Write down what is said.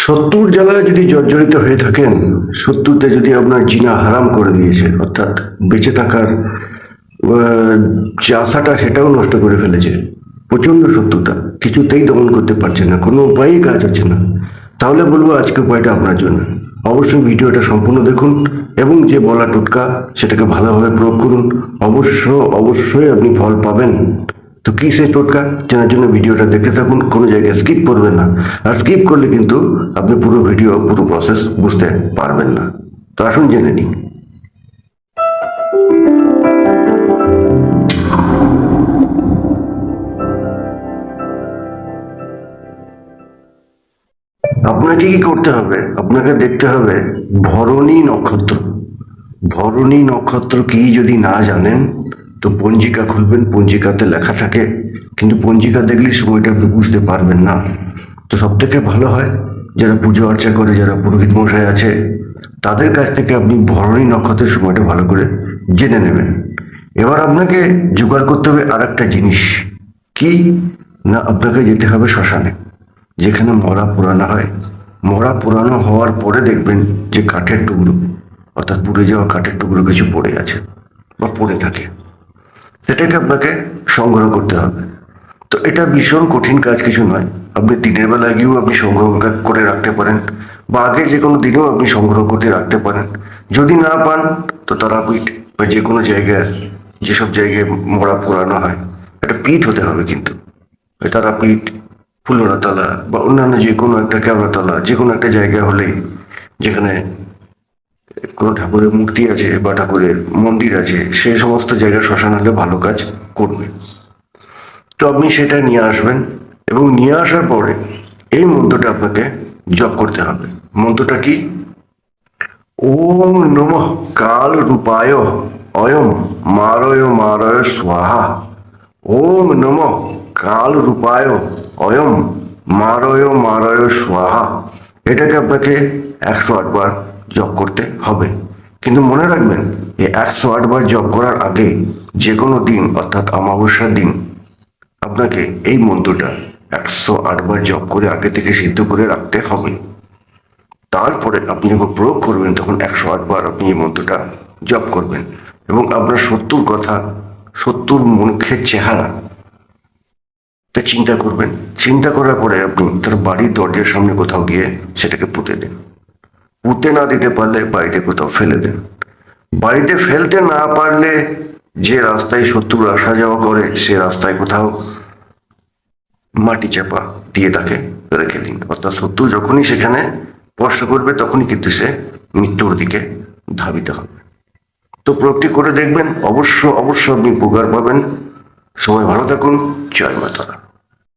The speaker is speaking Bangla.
শত্রুর জ্বালায় যদি জর্জরিত হয়ে থাকেন, শত্রুতে যদি আপনার জিনা হারাম করে দিয়েছে, অর্থাৎ বেঁচে থাকার যে আশাটা সেটাও নষ্ট করে ফেলেছে, প্রচন্ড শত্রুতা, কিছুতেই দমন করতে পারছেন না, কোনো উপায়ই কাজ হচ্ছে না, তাহলে বলবো আজকে উপায়টা আপনার জন্য। অবশ্যই ভিডিওটা সম্পূর্ণ দেখুন এবং যে বলা টোটকা সেটাকে ভালোভাবে প্রয়োগ করুন। অবশ্যই আপনি ফল পাবেন। তো কি সেই টোটকা জানার জন্য ভিডিওটা দেখতে থাকুন, কোনো জায়গায় স্কিপ করবেন না। আর স্কিপ করলে কিন্তু আপনি পুরো ভিডিও পুরো প্রসেস বুঝতে পারবেন না। তো আসুন জেনে নিই। আপনাকে কি করতে হবে? আপনাকে দেখতে হবে ভরণী নক্ষত্র। ভরণী নক্ষত্র কি যদি না জানেন তো পঞ্জিকা খুলবেন, পঞ্জিকাতে লেখা থাকে, কিন্তু পঞ্জিকা দেখলে সময়টা আপনি বুঝতে পারবেন না। তো সব থেকে ভালো হয় যারা পুজো আর্চা করে, যারা পুরোহিত মশাই আছে, তাদের কাছ থেকে আপনি ভরণী নক্ষত্রের সময়টা ভালো করে জেনে নেবেন। এবার আপনাকে জোগাড় করতে হবে আর একটা জিনিস। কি না, আপনাকে যেতে হবে শ্মশানে, যেখানে মরা পোড়ানো হয়। মরা পোড়ানো হওয়ার পরে দেখবেন যে কাঠের টুকরো, অর্থাৎ পুড়ে যাওয়া কাঠের টুকরো কিছু পড়ে আছে বা পড়ে থাকে, সেটাকে আপনাকে সংগ্রহ করতে হবে। তো এটা ভীষণ কঠিন কাজ কিছু নয়। আপনি দিনের বেলা গিয়েও আপনি সংগ্রহ করে রাখতে পারেন, বা আগে যে কোনো দিনেও আপনি সংগ্রহ করে রাখতে পারেন। যদি না পান তো তারাপীঠ বা যে কোনো জায়গায়, যেসব জায়গায় মরা পোড়ানো হয়, একটা পীঠ হতে হবে কিন্তু। ওই তারাপীঠ, ফুলরাতলা বা অন্যান্য যে কোনো একটা কেওড়াতলা, যে কোনো একটা জায়গা হলেই, যেখানে কোনো ঠাকুরের মূর্তি আছে বা ঠাকুরের মন্দির আছে, সেই সমস্ত জায়গায় শ্মশান হলে ভালো কাজ করবে। তো আপনি সেটা নিয়ে আসবেন এবং নিয়ে আসার পরে এই মন্ত্রটা আপনাকে জপ করতে হবে। মন্ত্রটা কি? ওম নমঃ কাল রূপায় অয়ম মারয় মারয় স্বাহা। ওম নমঃ কাল রূপায় অয়ম মারয় মারয় স্বাহা। এটাকে আপনাকে 108 বার জপ করতে হবে। কিন্তু মনে রাখবেন, এই 108 বার জপ করার আগে যে কোনো দিন, অর্থাৎ অমাবস্যার দিন, আপনাকে এই মন্ত্রটা 108 বার জপ করে আগে থেকে সিদ্ধ করে রাখতে হবে। তারপরে আপনি যখন প্রয়োগ করবেন তখন 108 বার আপনি এই মন্ত্রটা জপ করবেন এবং আপনার শত্রুর কথা, শত্রুর মুখের চেহারা তা চিন্তা করবেন। চিন্তা করার পরে আপনি তার বাড়ির দরজার সামনে কোথাও গিয়ে সেটাকে পুঁতে দেন। পুঁতে না দিতে পারলে বাড়িতে কোথাও ফেলে দেন। বাড়িতে ফেলতে না পারলে যে রাস্তায় শত্রুর আসা যাওয়া করে সে রাস্তায় কোথাও মাটি চাপা দিয়ে তাকে রেখে দিন। অর্থাৎ শত্রু যখনই সেখানে স্পর্শ করবে তখনই কিন্তু সে মৃত্যুর দিকে ধাবিত হবে। তো প্রয়োগটি করে দেখবেন, অবশ্য আপনি উপকার পাবেন। সবাই ভালো থাকুন। জয় মা তারা।